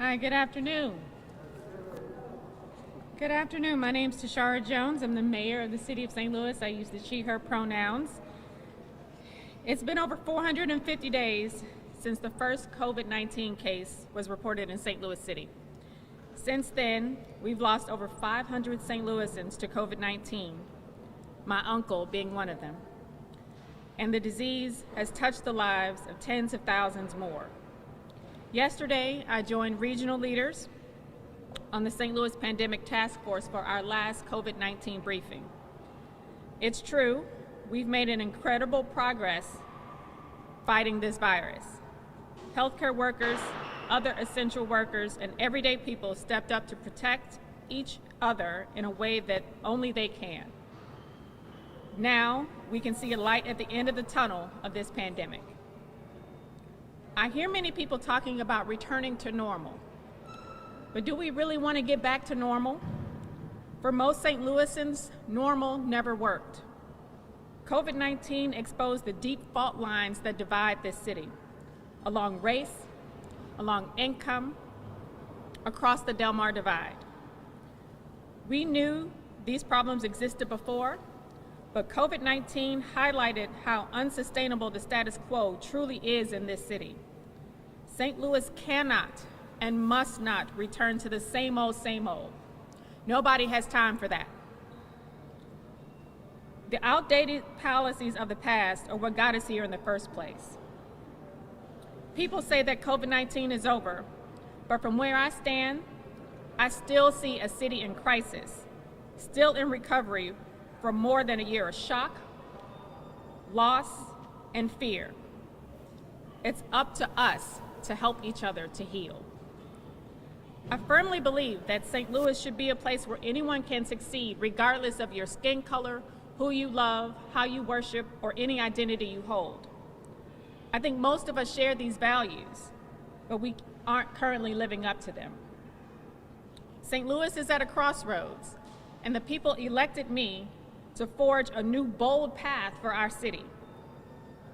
Hi, good afternoon. Good afternoon. My name is Tishaura Jones. I'm the mayor of the city of St. Louis. I use the she, her pronouns. It's been over 450 days since the first COVID-19 case was reported in St. Louis City. Since then, we've lost over 500 St. Louisans to COVID-19, my uncle being one of them. And the disease has touched the lives of tens of thousands more. Yesterday, I joined regional leaders on the St. Louis Pandemic Task Force for our last COVID-19 briefing. It's true, we've made an incredible progress fighting this virus. Healthcare workers, other essential workers, and everyday people stepped up to protect each other in a way that only they can. Now, we can see a light at the end of the tunnel of this pandemic. I hear many people talking about returning to normal, but do we really want to get back to normal? For most St. Louisans, normal never worked. COVID-19 exposed the deep fault lines that divide this city, along race, along income, across the Delmar Divide. We knew these problems existed before, but COVID-19 highlighted how unsustainable the status quo truly is in this city. St. Louis cannot and must not return to the same old, same old. Nobody has time for that. The outdated policies of the past are what got us here in the first place. People say that COVID-19 is over, but from where I stand, I still see a city in crisis, still in recovery for more than a year of shock, loss, and fear. It's up to us to help each other to heal. I firmly believe that St. Louis should be a place where anyone can succeed, regardless of your skin color, who you love, how you worship, or any identity you hold. I think most of us share these values, but we aren't currently living up to them. St. Louis is at a crossroads, and the people elected me to forge a new bold path for our city.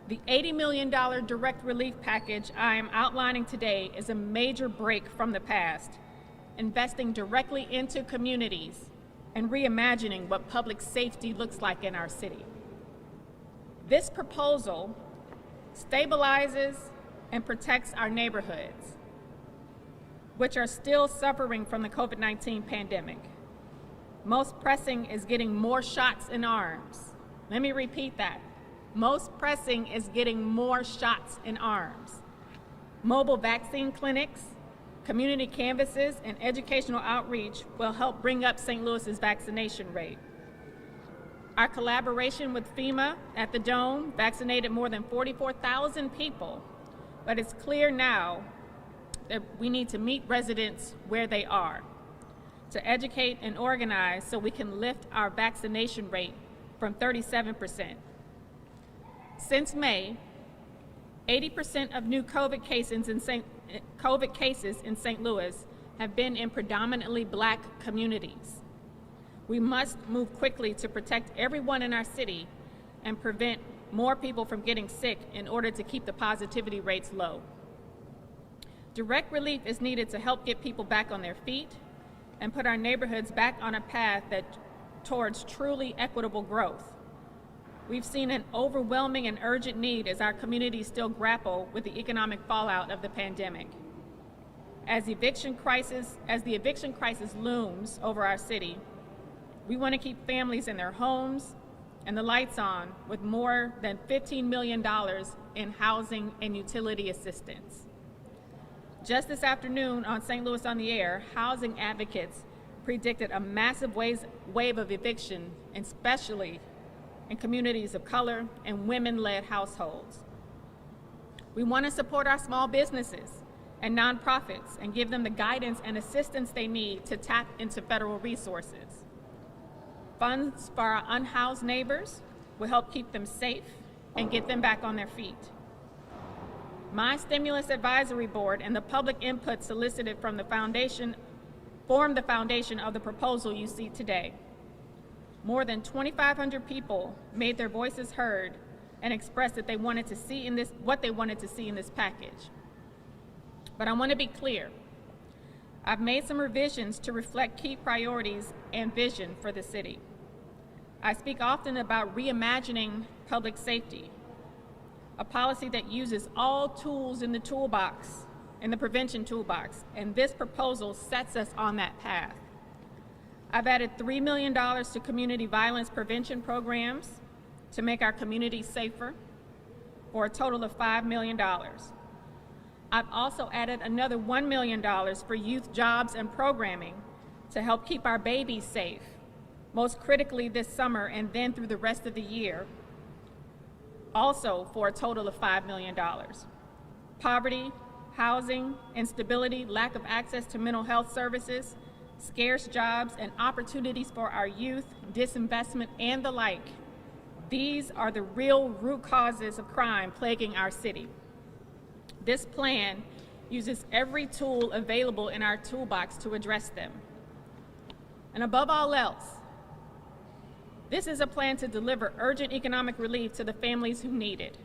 The $80 million direct relief package I am outlining today is a major break from the past, investing directly into communities and reimagining what public safety looks like in our city. This proposal stabilizes and protects our neighborhoods, which are still suffering from the COVID-19 pandemic. Most pressing is getting more shots in arms. Let me repeat that. Most pressing is getting more shots in arms. Mobile vaccine clinics, community canvases, and educational outreach will help bring up St. Louis's vaccination rate. Our collaboration with FEMA at the Dome vaccinated more than 44,000 people, but it's clear now that we need to meet residents where they are, to educate and organize so we can lift our vaccination rate from 37%. Since May, 80% of new COVID cases in St. Louis have been in predominantly Black communities. We must move quickly to protect everyone in our city and prevent more people from getting sick in order to keep the positivity rates low. Direct relief is needed to help get people back on their feet and put our neighborhoods back on a path towards truly equitable growth. We've seen an overwhelming and urgent need as our communities still grapple with the economic fallout of the pandemic. As the eviction crisis looms over our city, we want to keep families in their homes and the lights on with more than $15 million in housing and utility assistance. Just this afternoon on St. Louis on the Air, housing advocates predicted a massive wave of eviction, especially in communities of color and women-led households. We want to support our small businesses and nonprofits and give them the guidance and assistance they need to tap into federal resources. Funds for our unhoused neighbors will help keep them safe and get them back on their feet. My Stimulus Advisory Board and the public input solicited from the foundation formed the foundation of the proposal you see today. More than 2,500 people made their voices heard and expressed that they wanted to see what they wanted to see in this package. But I want to be clear. I've made some revisions to reflect key priorities and vision for the city. I speak often about reimagining public safety, a policy that uses all tools in the toolbox, in the prevention toolbox, and this proposal sets us on that path. I've added $3 million to community violence prevention programs to make our communities safer, for a total of $5 million. I've also added another $1 million for youth jobs and programming to help keep our babies safe, most critically this summer and then through the rest of the year, also for a total of $5 million. Poverty, housing, instability, lack of access to mental health services, scarce jobs, and opportunities for our youth, disinvestment, and the like. These are the real root causes of crime plaguing our city. This plan uses every tool available in our toolbox to address them. And above all else, this is a plan to deliver urgent economic relief to the families who need it.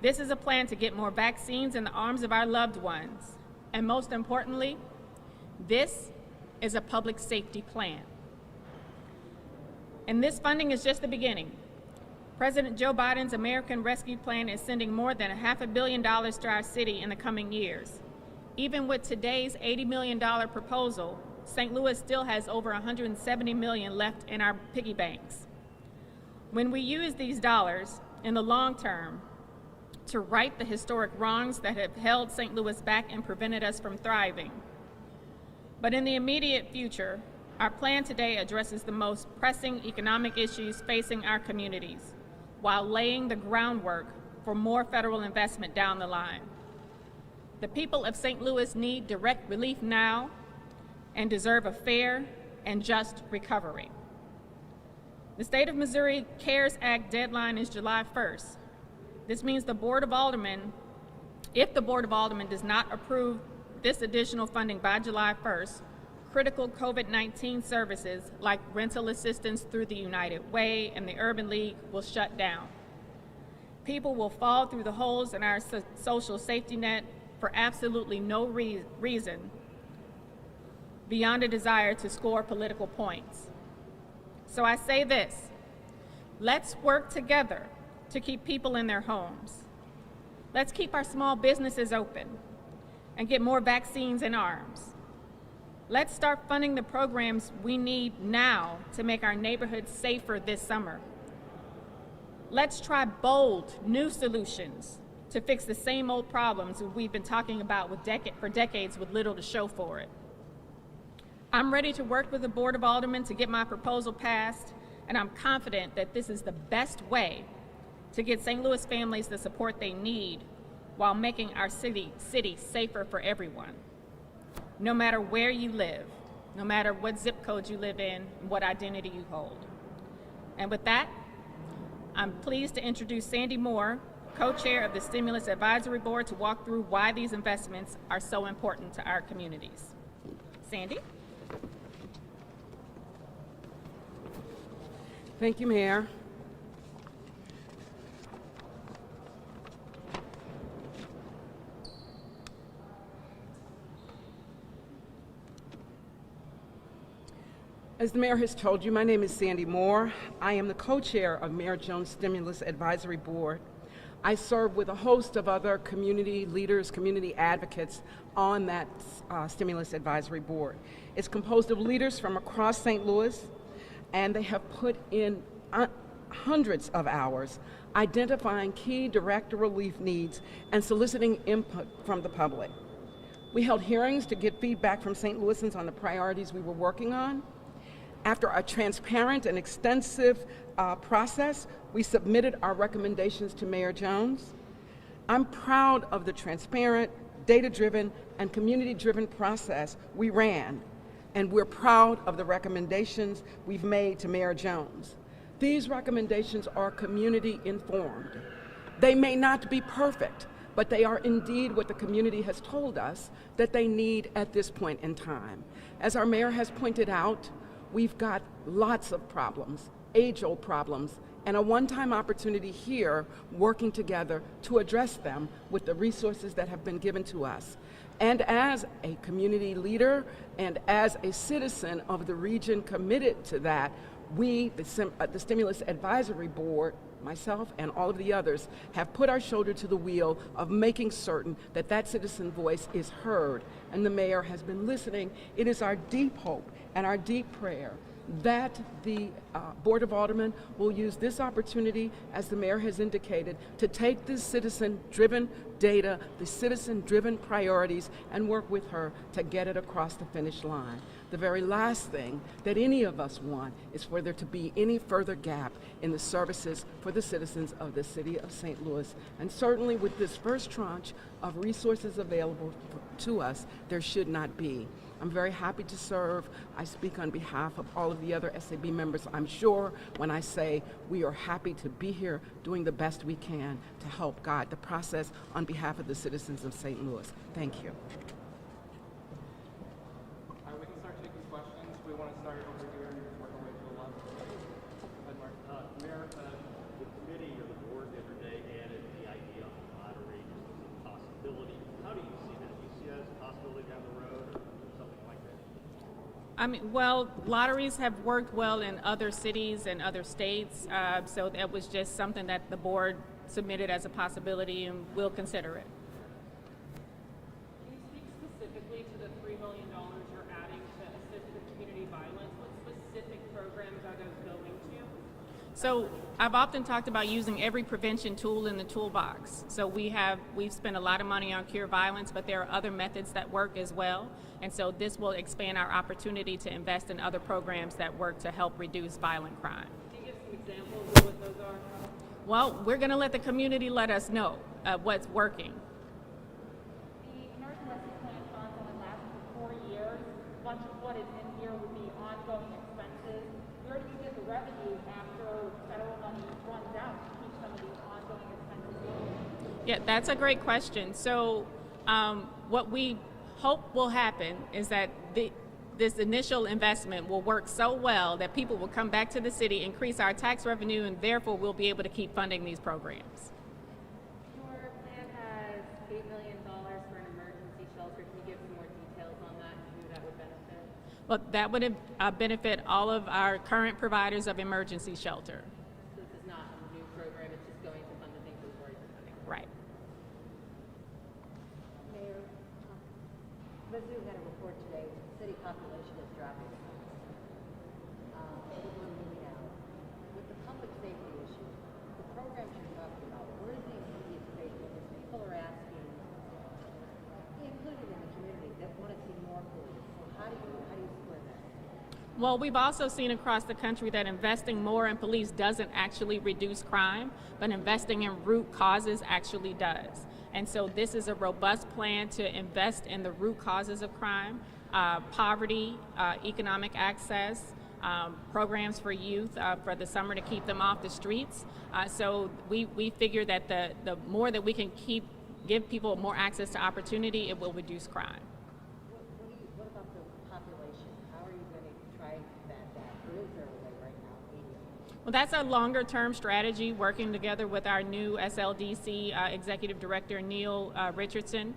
This is a plan to get more vaccines in the arms of our loved ones. And most importantly, this is a public safety plan. And this funding is just the beginning. President Joe Biden's American Rescue Plan is sending more than $500 million to our city in the coming years. Even with today's $80 million proposal, St. Louis still has over $170 million left in our piggy banks. When we use these dollars in the long term to right the historic wrongs that have held St. Louis back and prevented us from thriving. But in the immediate future, our plan today addresses the most pressing economic issues facing our communities, while laying the groundwork for more federal investment down the line. The people of St. Louis need direct relief now and deserve a fair and just recovery. The State of Missouri CARES Act deadline is July 1st. This means the Board of Aldermen, if the Board of Aldermen does not approve this additional funding by July 1st, critical COVID-19 services like rental assistance through the United Way and the Urban League will shut down. People will fall through the holes in our social safety net for absolutely no reason beyond a desire to score political points. So I say this, let's work together to keep people in their homes. Let's keep our small businesses open and get more vaccines in arms. Let's start funding the programs we need now to make our neighborhoods safer this summer. Let's try bold, new solutions to fix the same old problems we've been talking about for decades with little to show for it. I'm ready to work with the Board of Aldermen to get my proposal passed, and I'm confident that this is the best way to get St. Louis families the support they need while making our city safer for everyone, no matter where you live, no matter what zip code you live in, and what identity you hold. And with that, I'm pleased to introduce Sandy Moore, co-chair of the Stimulus Advisory Board, to walk through why these investments are so important to our communities. Sandy? Thank you, Mayor. As the Mayor has told you, my name is Sandy Moore. I am the co-chair of Mayor Jones' Stimulus Advisory Board. I serve with a host of other community leaders, community advocates on that Stimulus Advisory Board. It's composed of leaders from across St. Louis, and they have put in hundreds of hours identifying key direct relief needs and soliciting input from the public. We held hearings to get feedback from St. Louisans on the priorities we were working on. After a transparent and extensive process, we submitted our recommendations to Mayor Jones. I'm proud of the transparent, data-driven, and community-driven process we ran, and we're proud of the recommendations we've made to Mayor Jones. These recommendations are community-informed. They may not be perfect, but they are indeed what the community has told us that they need at this point in time. As our mayor has pointed out, we've got lots of problems, age-old problems, and a one-time opportunity here working together to address them with the resources that have been given to us. And as a community leader and as a citizen of the region committed to that, we, the Stimulus Advisory Board, myself and all of the others, have put our shoulder to the wheel of making certain that that citizen voice is heard. And the mayor has been listening. It is our deep hope and our deep prayer that the Board of Aldermen will use this opportunity, as the mayor has indicated, to take this citizen-driven data, the citizen-driven priorities, and work with her to get it across the finish line. The very last thing that any of us want is for there to be any further gap in the services for the citizens of the city of St. Louis. And certainly with this first tranche of resources available to us, there should not be. I'm very happy to serve. I speak on behalf of all of the other SAB members, I'm sure, when I say we are happy to be here doing the best we can to help guide the process on behalf of the citizens of St. Louis. Thank you. All right, we can start taking questions. We want to start over here and work our way to the left. Delmar. Mayor, the committee or the board the other day added the idea of lottery as a possibility. How do you see that? Do you see that as a possibility down the road or something like that? I mean, well, lotteries have worked well in other cities and other states, so that was just something that the board submitted as a possibility, and we'll consider it. Can you speak specifically to the $3 million you're adding to assist with community violence? What specific programs are those going to? So I've often talked about using every prevention tool in the toolbox. So we've spent a lot of money on cure violence, but there are other methods that work as well. And so this will expand our opportunity to invest in other programs that work to help reduce violent crime. Can you give some examples of what those are? Well, we're going to let the community let us know what's working. The American Rescue Plan funds only last for 4 years. Much of what is in here would be ongoing expenses. Where do you get the revenue after federal money runs out to keep some of these ongoing expenses going? Yeah, that's a great question. So what we hope will happen is that this initial investment will work so well that people will come back to the city, increase our tax revenue, and therefore we'll be able to keep funding these programs. Your plan has $8 million for an emergency shelter. Can you give some more details on that and who that would benefit? Well, that would benefit all of our current providers of emergency shelter. So this is not a new program, it's just going to fund the things that we've already been funding. Right. Mayor, the zoo had a report today. City population is dropping. Over 1 million now. With the public safety issue, the programs you're talking about, where is the immediate safety? Because people are asking, included in the community, that want to see more police. So how do you square that? Well, we've also seen across the country that investing more in police doesn't actually reduce crime, but investing in root causes actually does. And so this is a robust plan to invest in the root causes of crime, poverty, economic access, programs for youth for the summer to keep them off the streets. So we figure that the more that we can give people more access to opportunity, it will reduce crime. What about the population? How are you going to try and combat that? Or is there a way right now? Well, that's a longer term strategy, working together with our new SLDC Executive Director, Neil Richardson,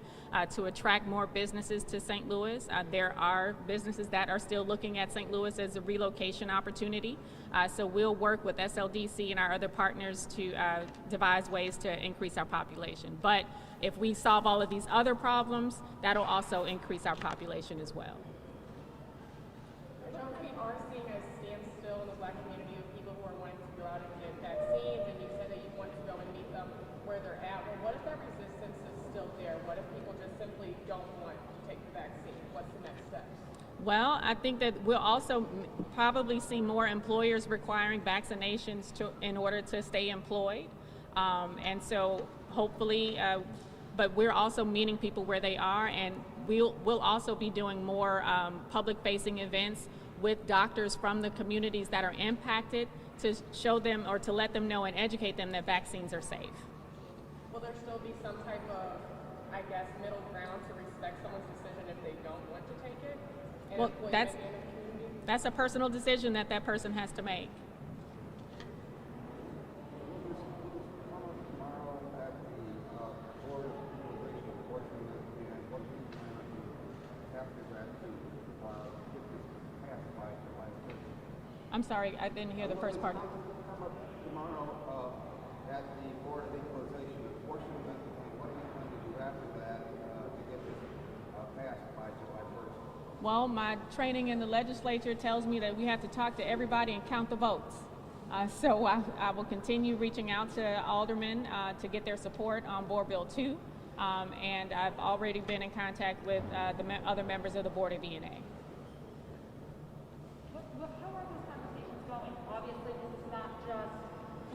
to attract more businesses to St. Louis. There are businesses that are still looking at St. Louis as a relocation opportunity. So we'll work with SLDC and our other partners to devise ways to increase our population. But if we solve all of these other problems, that'll also increase our population as well. Jones, we are seeing a standstill in the Black community of people who are wanting to go out and get vaccines, and you said that you want to go and meet them where they're at. Well, what if that resistance is still there? What if people just simply don't want to take the vaccine? What's the next step? Well, I think that we'll also probably see more employers requiring vaccinations in order to stay employed. And so hopefully, but we're also meeting people where they are, and we'll also be doing more public-facing events with doctors from the communities that are impacted to show them or to let them know and educate them that vaccines are safe. Will there still be some type of, I guess, middle ground to respect someone's decision if they don't want to take it? And Well, employment in the community? that's a personal decision that that person has to make. Tomorrow at the Board of Utilization Enforcement, and what do you plan on I'm sorry, I didn't hear the first part. Come up tomorrow at the Board of Equalization Enforcement. What are you going to do after that to get this passed by July 1st? Well, my training in the legislature tells me that we have to talk to everybody and count the votes. So I will continue reaching out to aldermen to get their support on Board Bill 2. And I've already been in contact with the other members of the Board of E&A. How are those conversations going? Obviously, this is not just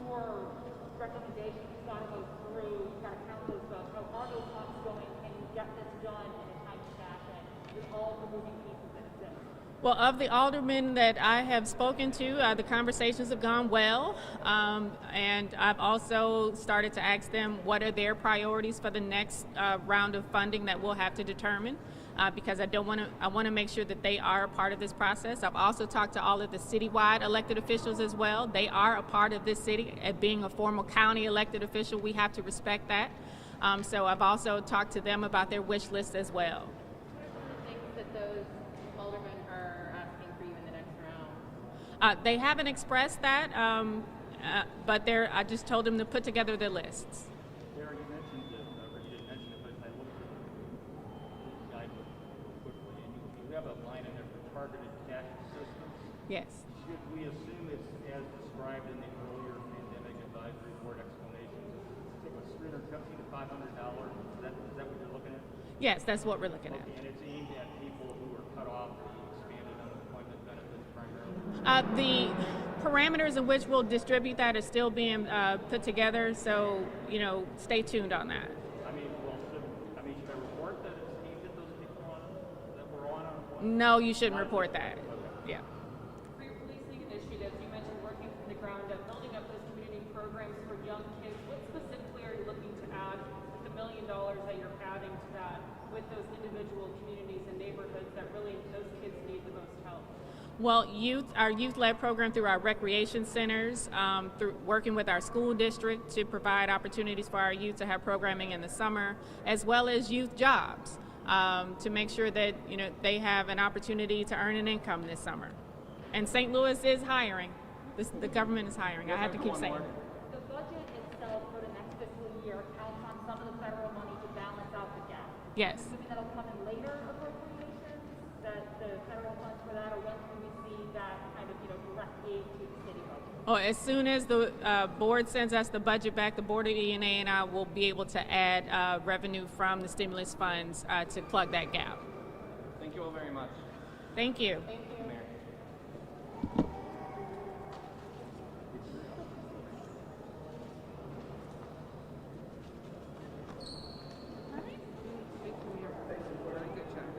your recommendation. You've got to go through, you've got to count those votes. How are those talks going? Can you get this done in a timely fashion with all the moving pieces that exist? Well, of the aldermen that I have spoken to, the conversations have gone well, and I've also started to ask them what are their priorities for the next round of funding that we'll have to determine, because I want to make sure that they are a part of this process. I've also talked to all of the citywide elected officials as well. They are a part of this city. Being a former county elected official, we have to respect that. So I've also talked to them about their wish list as well. What are some of the things that those aldermen are asking for you in the next round? They haven't expressed that, but I just told them to put together their lists. Sarah, you mentioned it, or you didn't mention it, but I looked at the guidebook quickly, and you have a line in there for targeted cash assistance. Yes. Should we assume it's as described in the earlier pandemic advisory board explanations? It was $350 to $500. Is that what you're looking at? Yes, that's what we're looking at. Okay, and it's aimed at people who are cut off the expanded unemployment benefits primarily? The parameters in which we'll distribute that are still being put together, so, stay tuned on that. I mean, should I report that it's aimed at those people that were on unemployment? No, you shouldn't report that. Yeah. For your policing initiatives, you mentioned working from the ground up, building up those community programs for young kids. What specifically are you looking to add with the $1 million that you're adding to that with those individual communities and neighborhoods that really those kids need the most help? Well, our youth-led program through our recreation centers, through working with our school district to provide opportunities for our youth to have programming in the summer, as well as youth jobs to make sure that they have an opportunity to earn an income this summer. And St. Louis is hiring. The government is hiring. I have to keep saying it. The budget itself for the next fiscal year counts on some of the federal money to balance out the gap. Yes. Assuming that'll come in later appropriations, that the federal funds for that, or when can we see that kind of, direct aid to the city budget? Oh, as soon as the board sends us the budget back, the Board of E&A and I will be able to add revenue from the stimulus funds to plug that gap. Thank you all very much. Thank you. Thank you.